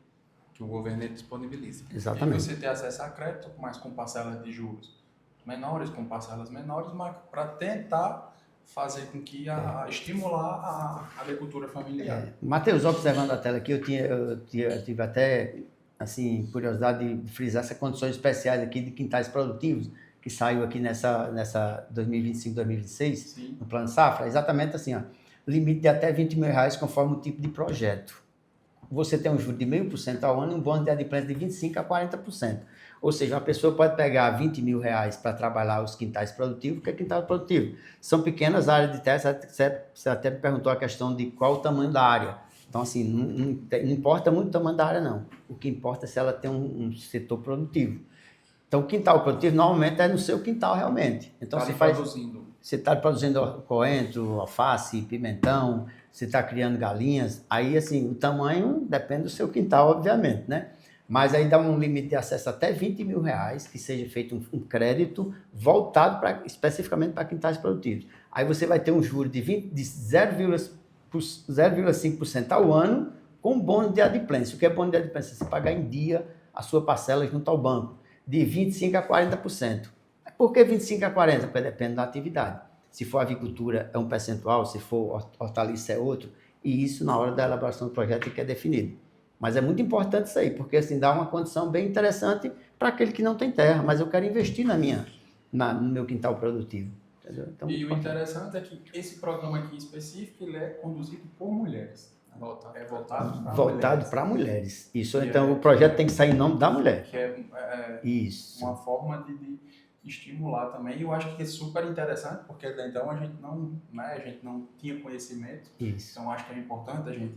o governo disponibiliza. Exatamente. E você ter acesso a crédito, mas com parcelas de juros menores, com parcelas menores, mas para tentar fazer com que estimular a agricultura familiar. Matheus, observando a tela aqui, eu tive até assim, curiosidade de frisar essas condições especiais aqui de quintais produtivos, que saiu aqui nessa 2025-2026, no Plano Safra, exatamente assim, limite de até R$20 mil conforme o tipo de projeto. Você tem um juro de 0,5% ao ano e um bônus de adimplência de 25% a 40%. Ou seja, uma pessoa pode pegar R$20 mil para trabalhar os quintais produtivos. O que é quintal produtivo? São pequenas áreas de terra. Você até me perguntou a questão de qual o tamanho da área. Então, assim, não importa muito o tamanho da área, não. O que importa é se ela tem um setor produtivo. Então, o quintal produtivo normalmente é no seu quintal, realmente. Então, você está produzindo coentro, alface, pimentão, você está criando galinhas. Aí, assim, o tamanho depende do seu quintal, obviamente, né? Mas aí dá um limite de acesso até R$ 20 mil, que seja feito um crédito voltado especificamente para quintais produtivos. Aí você vai ter um juro de 0,5% ao ano com bônus de adimplência. O que é bônus de adimplência? Você pagar em dia a sua parcela junto ao banco, de 25% a 40%. Por que 25% a 40%? Porque depende da atividade. Se for avicultura é um percentual, se for hortaliça é outro, e isso na hora da elaboração do projeto é que é definido. Mas é muito importante isso aí, porque assim dá uma condição bem interessante para aquele que não tem terra, mas eu quero investir no meu quintal produtivo. Entendeu? Então, e o interessante é que esse programa aqui em específico ele é conduzido por mulheres. Voltado para mulheres. Isso, então o projeto tem que sair em nome da mulher. Que é isso. Uma forma de estimular também. E eu acho que é super interessante, porque até então a gente não tinha conhecimento. Isso. Então acho que é importante a gente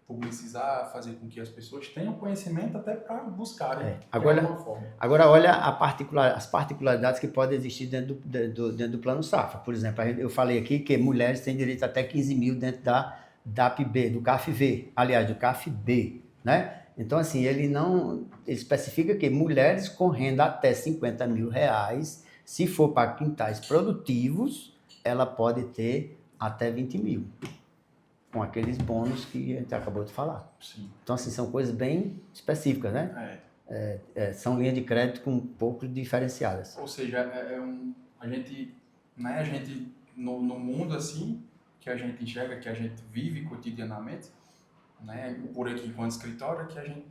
publicizar, fazer com que as pessoas tenham conhecimento até para buscarem de alguma forma. Agora olha as particularidades que podem existir dentro do Plano Safra. Por exemplo, eu falei aqui que mulheres têm direito até 15 mil dentro da DAP-B, do CAF-V, aliás, do CAF-B, né? Então, assim, ele especifica que mulheres com renda até R$50 mil, se for para quintais produtivos, ela pode ter até 20 mil, com aqueles bônus que a gente acabou de falar. Sim. Então, assim, são coisas bem específicas, né? São linhas de crédito com um pouco diferenciadas. Ou seja, a gente no mundo assim, que a gente enxerga, que a gente vive cotidianamente, né, por aqui enquanto escritório, que a gente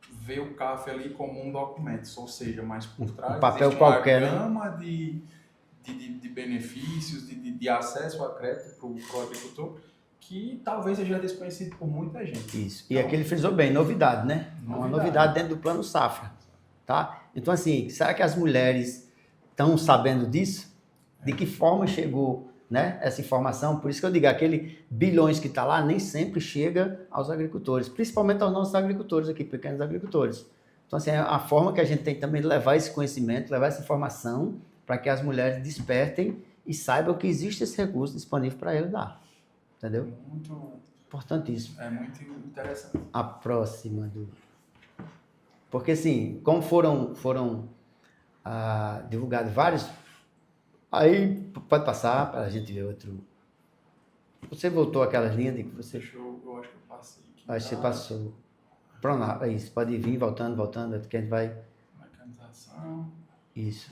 vê o CAF ali como um documento, ou seja, mas por trás papel existe qualquer, uma gama de benefícios, de acesso a crédito para o agricultor, que talvez seja desconhecido por muita gente. Isso. E aqui ele frisou bem, novidade, né? Uma novidade dentro do Plano Safra, tá? Então, assim, será que as mulheres estão sabendo disso? De que forma chegou, né, essa informação? Por isso que eu digo, aquele bilhões que está lá nem sempre chega aos agricultores, principalmente aos nossos agricultores aqui, pequenos agricultores. Então, assim, é a forma que a gente tem também de levar esse conhecimento, levar essa informação para que as mulheres despertem e saibam que existe esse recurso disponível para eles dar. Entendeu? Muito importantíssimo. É muito interessante. A próxima porque assim, como foram divulgados vários, aí pode passar para a gente ver outro. Você voltou aquelas linhas de que você... Eu acho que eu passei aqui. Acho que você passou. Pronto, é isso. Pode vir voltando, que a gente vai... Mecanização. Isso.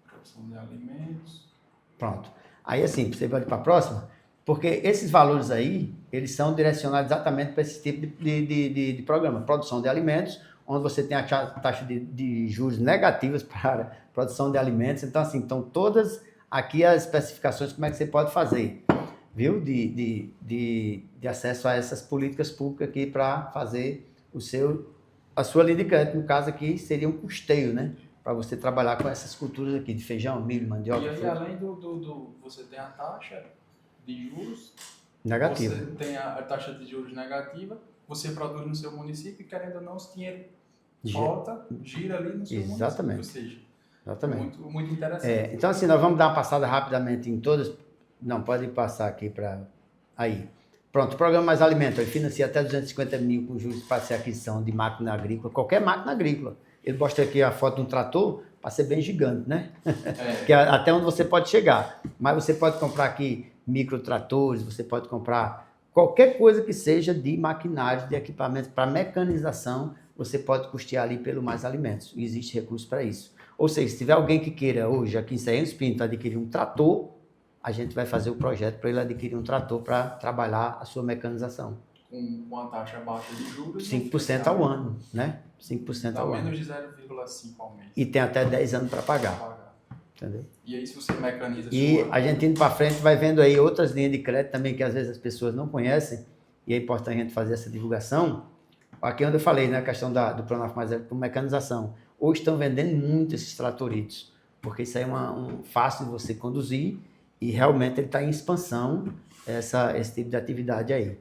Produção de alimentos. Pronto. Aí assim, você vai para a próxima, porque esses valores aí, eles são direcionados exatamente para esse tipo de programa. Produção de alimentos, onde você tem a taxa de juros negativas para produção de alimentos. Então, assim, estão todas aqui as especificações, como é que você pode fazer, viu? De acesso a essas políticas públicas aqui para fazer a sua linha de crédito. No caso aqui, seria um custeio, né? Para você trabalhar com essas culturas aqui, de feijão, milho, mandioca. E aí, além você tem a taxa de juros negativa. Você tem a taxa de juros negativa, você produz no seu município e, querendo ou não, esse dinheiro gira ali no seu exatamente. município. Ou seja, exatamente. Muito interessante. Então, assim, nós vamos dar uma passada rapidamente em todas. Não, pode passar aqui para... Aí. Pronto, o programa Mais Alimento, ele financia até 250 mil com juros para ser aquisição de máquina agrícola, qualquer máquina agrícola. Ele mostra aqui a foto de um trator, para ser bem gigante, né? Que é até onde você pode chegar. Mas você pode comprar aqui microtratores, você pode comprar qualquer coisa que seja de maquinário, de equipamento para mecanização, você pode custear ali pelo Mais Alimentos. E existe recurso para isso. Ou seja, se tiver alguém que queira hoje, aqui em Serrano Espírito, adquirir um trator, a gente vai fazer o projeto para ele adquirir um trator para trabalhar a sua mecanização. Com uma taxa baixa de juros. 5% ao ano, né? 5% ao ano. Menos de 0,5% ao mês. E tem até 10 anos para pagar. Entendeu? E aí, se você mecaniza... A gente indo para frente vai vendo aí outras linhas de crédito também que às vezes as pessoas não conhecem e é importante a gente fazer essa divulgação. Aqui onde eu falei, né, a questão do Pronaf Mais por mecanização. Hoje estão vendendo muito esses tratoritos, porque isso aí é fácil de você conduzir e realmente ele está em expansão, esse tipo de atividade aí.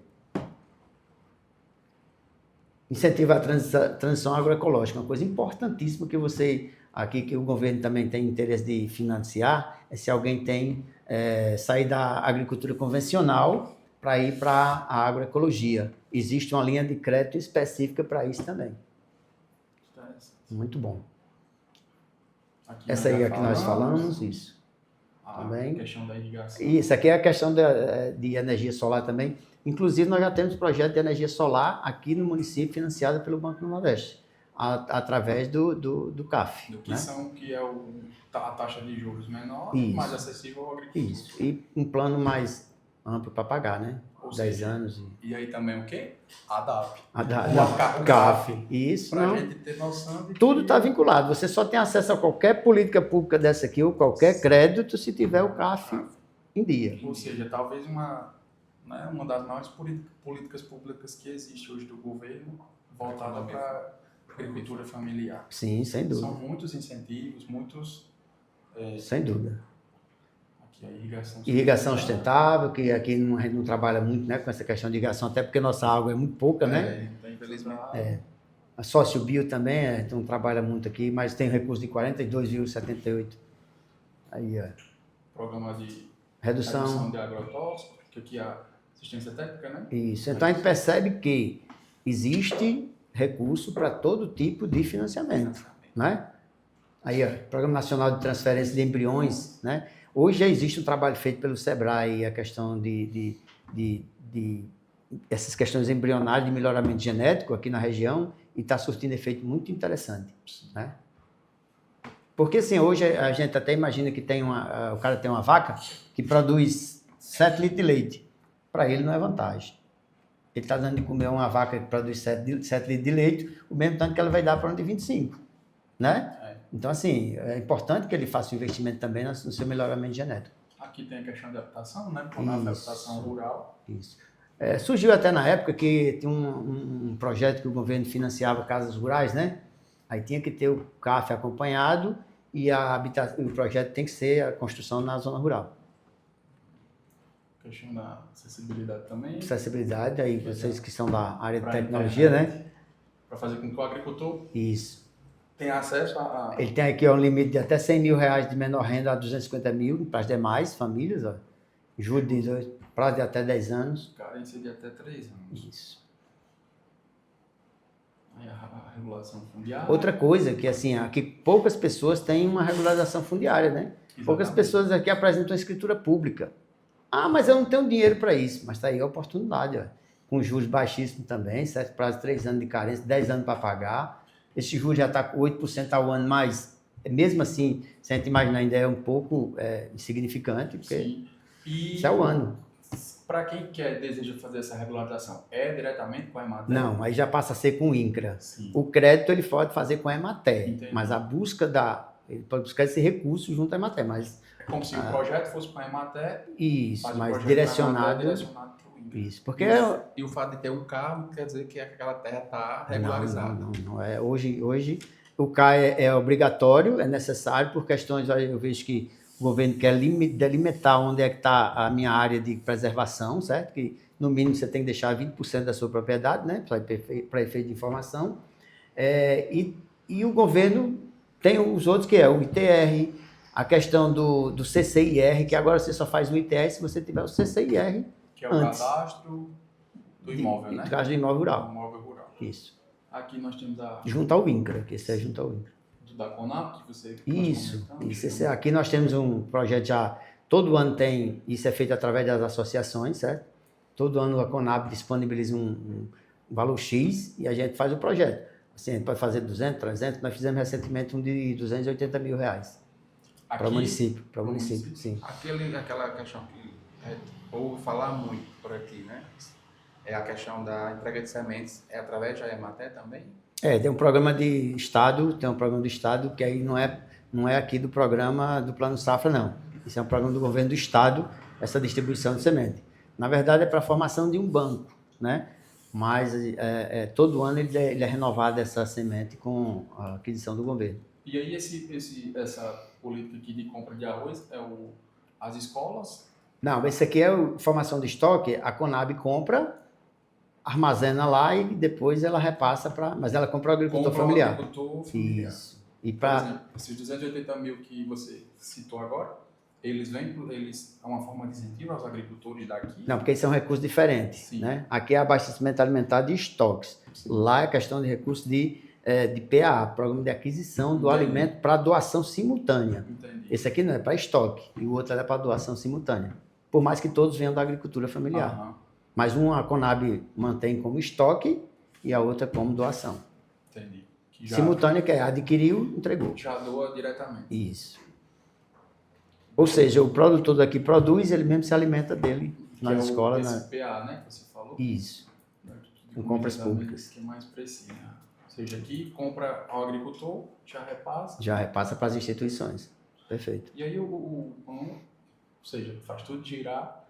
Incentivar a transição agroecológica, uma coisa importantíssima que você... Aqui que o governo também tem interesse de financiar, é se alguém tem sair da agricultura convencional para ir para a agroecologia. Existe uma linha de crédito específica para isso também. Muito bom. Aqui Essa nós aí já é que nós falamos, isso. A Também. questão da irrigação. Isso aqui é a questão de energia solar também. Inclusive, nós já temos projeto de energia solar aqui no município, financiado pelo Banco do Nordeste, através do CAF. Do que né? que é a taxa de juros menor, Isso. mais acessível ao agricultor. Isso. E um plano mais amplo para pagar, né? Ou 10 seja, anos. E aí também o quê? A DAP. O CAF. Isso. Para a Não. gente ter noção de Tudo que- está vinculado. Você só tem acesso a qualquer política pública dessa aqui, ou qualquer crédito, se tiver o CAF em dia. Ou seja, talvez uma das maiores políticas públicas que existe hoje do governo voltada para a agricultura familiar. Sim, sem dúvida. São muitos incentivos, muitos... Sem dúvida. Aqui a irrigação Irrigação sustentável, que aqui a gente não trabalha muito, né, com essa questão de irrigação, até porque nossa água é muito pouca, né? infelizmente. A sócio bio também não trabalha muito aqui, mas tem recurso de 42,78. Aí, ó. Programa de Redução. de agrotóxicos, que aqui é a assistência técnica, né? Isso. Então a gente percebe que existe recurso para todo tipo de financiamento, né? Aí, ó, Programa Nacional de Transferência de Embriões, né? Hoje já existe um trabalho feito pelo SEBRAE, a questão de essas questões embrionárias de melhoramento genético aqui na região, e está surtindo efeito muito interessante, né? Porque, assim, hoje a gente até imagina que o cara tem uma vaca que produz 7 litros de leite. Para ele não é vantagem. Ele está dando de comer uma vaca que produz 7 litros de leite, o mesmo tanto que ela vai dar para onde 25, né? Então, assim, é importante que ele faça um investimento também no seu melhoramento genético. Aqui tem a questão de adaptação, né? Por adaptação rural. Isso. Surgiu até na época que tinha um projeto que o governo financiava casas rurais, né? Aí tinha que ter o CAF acompanhado e o projeto tem que ser a construção na zona rural. Questão da acessibilidade também. Acessibilidade, aí vocês que são da área de tecnologia, né? Para fazer com que o agricultor Isso. tenha acesso a... Ele tem aqui um limite de até 100 mil reais de menor renda a 250 mil para as demais famílias, ó. Juro de prazo de até 10 anos. Carência de até 3 anos. Isso. Aí a regulação fundiária. Outra coisa que, assim, aqui poucas pessoas têm uma regularização fundiária, né? Exatamente. Poucas pessoas aqui apresentam escritura pública. Ah, mas eu não tenho dinheiro para isso. Mas está aí a oportunidade, ó. Com juros baixíssimos também, certo? Prazo de 3 anos de carência, 10 anos para pagar. Esse juros já está com 8% ao ano, mas mesmo assim, se a gente imaginar, ainda é um pouco insignificante, porque Sim. isso é o ano. Para quem deseja fazer essa regularização, é diretamente com a Emater? Não, aí já passa a ser com o INCRA. Sim. O crédito ele pode fazer com a Emater, Entendi. mas a busca ele pode buscar esse recurso junto à Emater, mas É como se o projeto fosse com a Emater, isso, mas o mas projeto direcionado. para o INCRA. Isso, porque E o fato de ter um carro quer dizer que aquela terra está não, regularizada. não é. Hoje o CAE é obrigatório, é necessário por questões, eu vejo que o governo quer delimitar onde é que está a minha área de preservação, certo? Que no mínimo você tem que deixar 20% da sua propriedade, né? Para efeito de informação. E o governo tem os outros, que é o ITR, a questão do CCIR, que agora você só faz o ITR se você tiver o CCIR. Que é o antes. Cadastro do imóvel, né? Cadastro do imóvel rural. Do imóvel rural. Isso. Aqui nós temos Junto ao INCRA, que esse é junto ao INCRA. da CONAP, que você... Isso. Aqui nós temos um projeto já, todo ano tem, isso é feito através das associações, certo? Todo ano a CONAP disponibiliza um valor X e a gente faz o projeto. Assim, a gente pode fazer 200, 300, nós fizemos recentemente um de 280 mil reais. Para o município, sim. Aquela questão que ouve falar muito por aqui, né? É a questão da entrega de sementes, é através da Emater também? Tem um programa de Estado, que aí não é aqui do programa do Plano Safra, não. Isso é um programa do governo do Estado, essa distribuição de semente. Na verdade, é para a formação de um banco, né? Mas todo ano ele é renovado essa semente com a aquisição do governo. E aí essa política aqui de compra de arroz é as escolas? Não, esse aqui é a formação de estoque, a Conab compra, armazena lá e depois ela repassa para... Mas ela compra o agricultor familiar. Isso. E Por exemplo, esses 280 mil que você citou agora, eles é uma forma de incentivo aos agricultores daqui? Não, porque isso é um recurso diferente, né? Aqui é abastecimento alimentar de estoques. Sim. Lá é questão de recurso de de PAA, Programa de Aquisição do Alimento para doação simultânea. Entendi. Esse aqui não é para estoque e o outro é para doação simultânea. Por mais que todos venham da agricultura familiar. Aham, Mas a Conab mantém como estoque e a outra como doação. entendi. Que Simultânea, que é adquiriu, entregou. já doa diretamente. Isso. Ou seja, o produtor daqui produz, ele mesmo se alimenta dele nas escolas. Esse PA, né, que você falou? Isso. De Com compras comida públicas. que mais precisa. Ou seja, aqui compra ao agricultor, já repassa. Já repassa para as instituições. Perfeito. E aí o pão, ou seja, faz tudo girar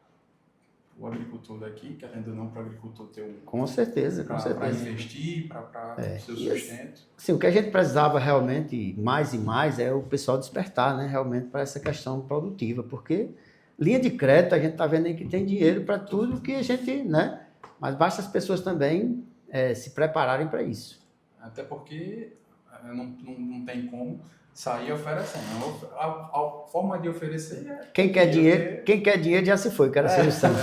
o agricultor daqui, querendo ou não, para o agricultor ter Com certeza, com para certeza. investir, para o seu E sustento. Sim, o que a gente precisava realmente, mais e mais, é o pessoal despertar, né, realmente, para essa questão produtiva, porque linha de crédito, a gente está vendo aí que tem dinheiro para tudo que a gente, né, mas basta as pessoas também se prepararem para isso. Até porque não tem como sair oferecendo. A forma de oferecer é... Quem quer dinheiro já se foi, quero ser o santo.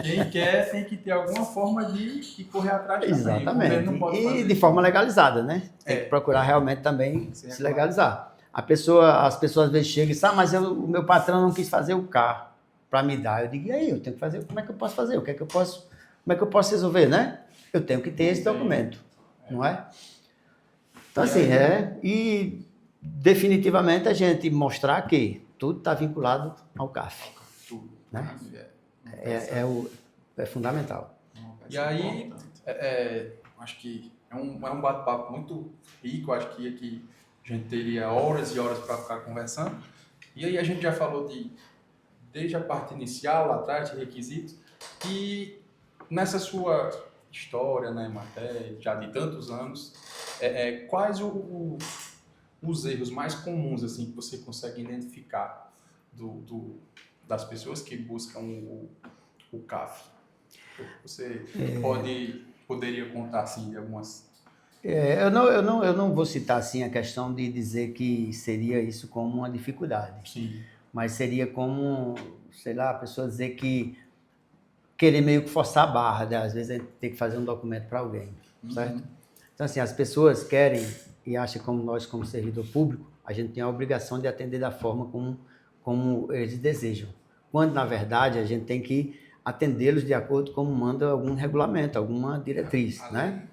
Quem quer tem que ter alguma forma de correr atrás também. O Exatamente. governo não pode E fazer de forma legalizada, né? Tem que procurar realmente também Sim, se legalizar. As pessoas às vezes chegam e dizem, mas o meu patrão não quis fazer o carro para me dar. Eu digo, e aí, eu tenho que fazer, como é que eu posso fazer? Como é que eu posso resolver, né? Eu tenho que ter esse documento, não é? Então, assim, e definitivamente a gente mostrar que tudo está vinculado ao CAF. tudo. Né? É fundamental. E aí, acho que é um bate-papo muito rico, acho que aqui a gente teria horas e horas para ficar conversando. E aí a gente já falou desde a parte inicial, lá atrás, de requisitos, e nessa sua história, né, Maté, já de tantos anos, quais os erros mais comuns assim, que você consegue identificar das pessoas que buscam o CAF? Você poderia contar assim de algumas... Eu não vou citar assim a questão de dizer que seria isso como uma dificuldade. Sim. Mas seria como, sei lá, a pessoa dizer que querer meio que forçar a barra, né? Às vezes a gente tem que fazer um documento para alguém, certo? Então, assim, as pessoas querem e acham como nós, como servidor público, a gente tem a obrigação de atender da forma como eles desejam. Quando, na verdade, a gente tem que atendê-los de acordo com manda algum regulamento, alguma diretriz, né?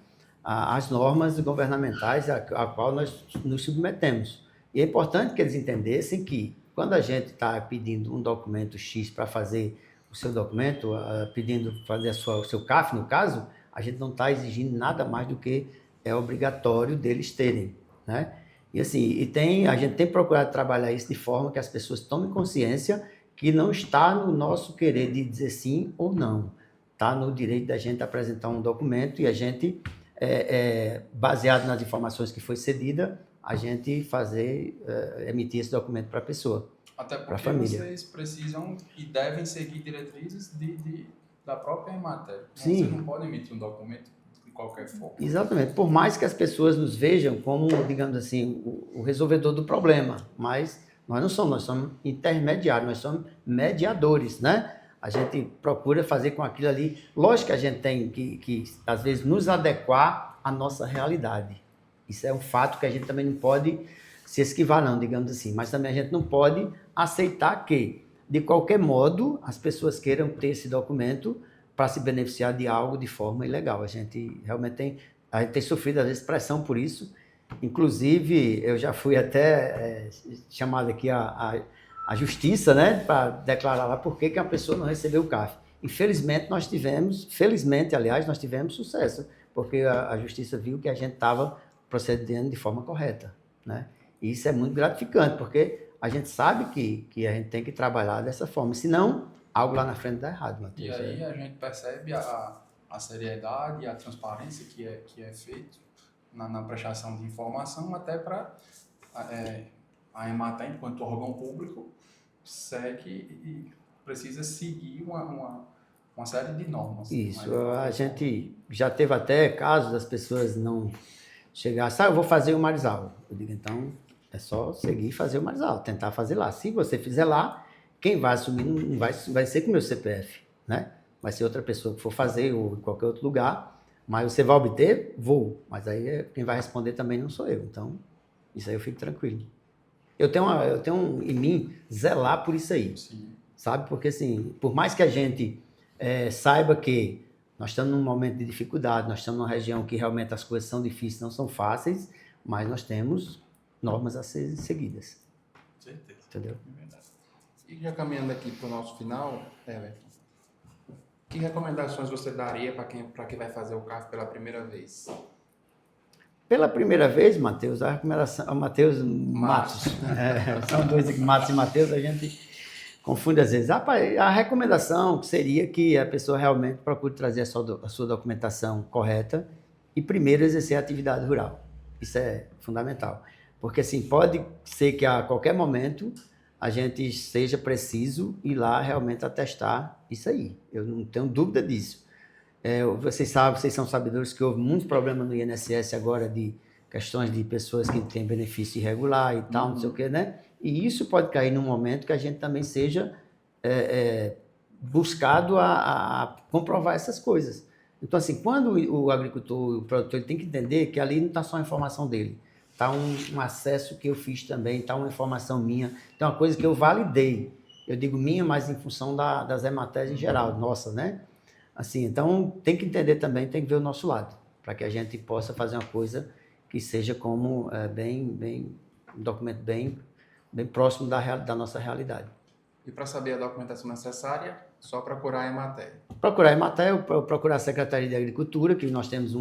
As normas governamentais a qual nós nos submetemos. E é importante que eles entendessem que, quando a gente está pedindo um documento X para fazer o seu documento, pedindo fazer o seu CAF, no caso, a gente não está exigindo nada mais do que é obrigatório deles terem, né? E assim, a gente tem procurado trabalhar isso de forma que as pessoas tomem consciência que não está no nosso querer de dizer sim ou não. Está no direito da gente apresentar um documento e a gente, baseado nas informações que foi cedida, a gente emitir esse documento para a pessoa. Até porque vocês precisam e devem seguir diretrizes da própria Emater. Sim. Você não pode emitir um documento de qualquer forma. Exatamente. Por mais que as pessoas nos vejam como, digamos assim, o resolvedor do problema, mas nós não somos, nós somos intermediários, nós somos mediadores, né? A gente procura fazer com aquilo ali. Lógico que a gente tem que às vezes, nos adequar à nossa realidade. Isso é um fato que a gente também não pode se esquivar, não, digamos assim. Mas também a gente não pode aceitar que, de qualquer modo, as pessoas queiram ter esse documento para se beneficiar de algo de forma ilegal. A gente realmente tem sofrido, às vezes, pressão por isso. Inclusive, eu já fui até chamado aqui à justiça, né, para declarar lá por que a pessoa não recebeu o CAF. Infelizmente, nós tivemos sucesso, porque a justiça viu que a gente estava procedendo de forma correta, né? E isso é muito gratificante, porque a gente sabe que a gente tem que trabalhar dessa forma, senão algo lá na frente dá errado, Matheus. E aí a gente percebe a seriedade e a transparência que é feito na prestação de informação, até para a Emater, enquanto órgão público, segue e precisa seguir uma série de normas. Isso, a gente já teve até casos das pessoas não chegar, eu vou fazer o Marizal. Eu digo, então, é só seguir e fazer o Marizal, tentar fazer lá. Se você fizer lá, quem vai assumir não vai ser com o meu CPF, né? Vai ser outra pessoa que for fazer ou em qualquer outro lugar, Mas você vai obter? Vou. Mas aí quem vai responder também não sou eu. Então, isso aí eu fico tranquilo. Eu tenho em mim zelar por isso aí. Sim. Sabe? Porque, assim, por mais que a gente saiba que nós estamos num momento de dificuldade, nós estamos numa região que realmente as coisas são difíceis, não são fáceis, mas nós temos normas a ser seguidas. Certeza. Entendeu? É verdade. E já caminhando aqui para o nosso final, Everton, que recomendações você daria para quem vai fazer o CAF pela primeira vez? Pela primeira vez, Matheus, a recomendação... Matheus Matos. São dois aqui, Matos e Matheus, a gente confunde às vezes. A recomendação seria que a pessoa realmente procure trazer a sua documentação correta e primeiro exercer a atividade rural. Isso é fundamental. Porque, assim, pode ser que a qualquer momento a gente seja preciso ir lá realmente atestar isso aí. Eu não tenho dúvida disso. Vocês são sabedores que houve muitos problemas no INSS agora de questões de pessoas que têm benefício irregular e tal, não sei o quê, né? E isso pode cair num momento que a gente também seja buscado a comprovar essas coisas. Então, assim, quando o agricultor, o produtor, ele tem que entender que ali não está só a informação dele, está um acesso que eu fiz também, está uma informação minha, tem uma coisa que eu validei. Eu digo minha, mas em função das EMATERs em geral, nossa, né? Assim, então, tem que entender também, tem que ver o nosso lado, para que a gente possa fazer uma coisa que seja como um documento bem próximo da nossa realidade. E para saber a documentação necessária, só procurar a Emater. Procurar a Emater, procurar a Secretaria de Agricultura, que nós temos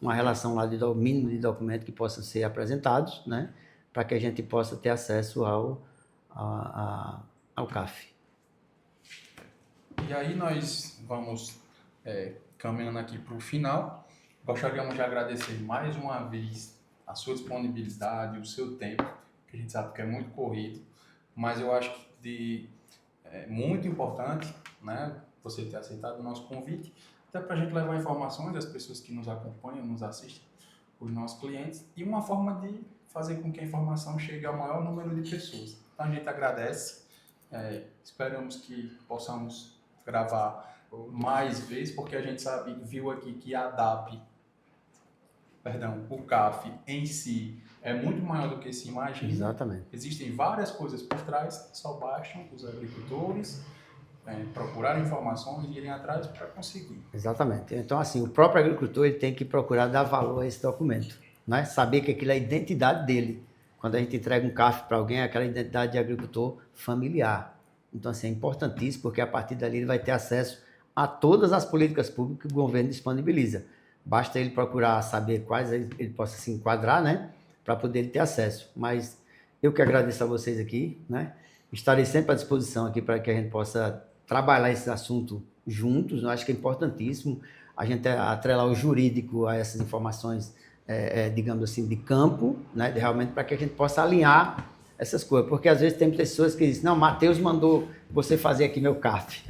uma relação lá de mínimo de documentos que possam ser apresentados, né, para que a gente possa ter acesso ao CAF. E aí nós vamos caminhando aqui para o final. Gostaríamos de agradecer mais uma vez a sua disponibilidade, o seu tempo, que a gente sabe que é muito corrido, mas eu acho que é muito importante, né, você ter aceitado o nosso convite, até para a gente levar informações às pessoas que nos acompanham, nos assistem, os nossos clientes, e uma forma de fazer com que a informação chegue ao maior número de pessoas. Então a gente agradece, esperamos que possamos gravar mais vezes, porque a gente viu aqui que a DAP, o CAF em si é muito maior do que se imagina. Exatamente. Existem várias coisas por trás, só bastam os agricultores procurar informações e irem atrás para conseguir. Exatamente. Então, assim, o próprio agricultor ele tem que procurar dar valor a esse documento, né? Saber que aquilo é a identidade dele. Quando a gente entrega um CAF para alguém, é aquela identidade de agricultor familiar. Então, assim, é importantíssimo, porque a partir dali ele vai ter acesso a todas as políticas públicas que o governo disponibiliza. Basta ele procurar saber quais ele possa se enquadrar, né? Para poder ter acesso. Mas eu que agradeço a vocês aqui, né? Estarei sempre à disposição aqui para que a gente possa trabalhar esse assunto juntos. Eu acho que é importantíssimo a gente atrelar o jurídico a essas informações, digamos assim, de campo, né? Realmente para que a gente possa alinhar essas coisas. Porque às vezes tem pessoas que dizem, não, Matheus mandou você fazer aqui meu CAF.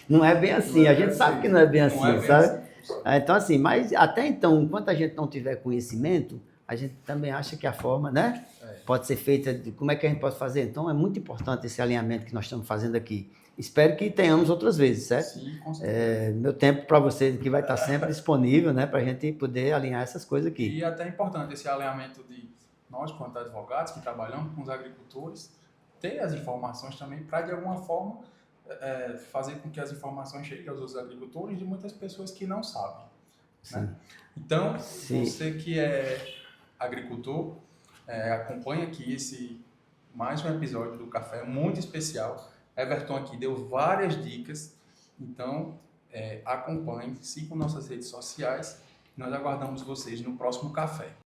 Não é bem assim, a gente sabe que não é bem assim, sabe? Então, assim, mas até então, enquanto a gente não tiver conhecimento, a gente também acha que a forma, né, pode ser feita, como é que a gente pode fazer? Então, é muito importante esse alinhamento que nós estamos fazendo aqui. Espero que tenhamos outras vezes, certo? Sim, com certeza. Meu tempo para vocês aqui vai estar sempre disponível, né, para a gente poder alinhar essas coisas aqui. E até é importante esse alinhamento de nós, quanto advogados, que trabalhamos com os agricultores, ter as informações também para, de alguma forma, fazer com que as informações cheguem aos outros agricultores de muitas pessoas que não sabem. Né? Então, você que é agricultor, acompanha aqui mais um episódio do Café muito especial. Everton aqui deu várias dicas, então acompanhe, sigam nossas redes sociais. Nós aguardamos vocês no próximo café.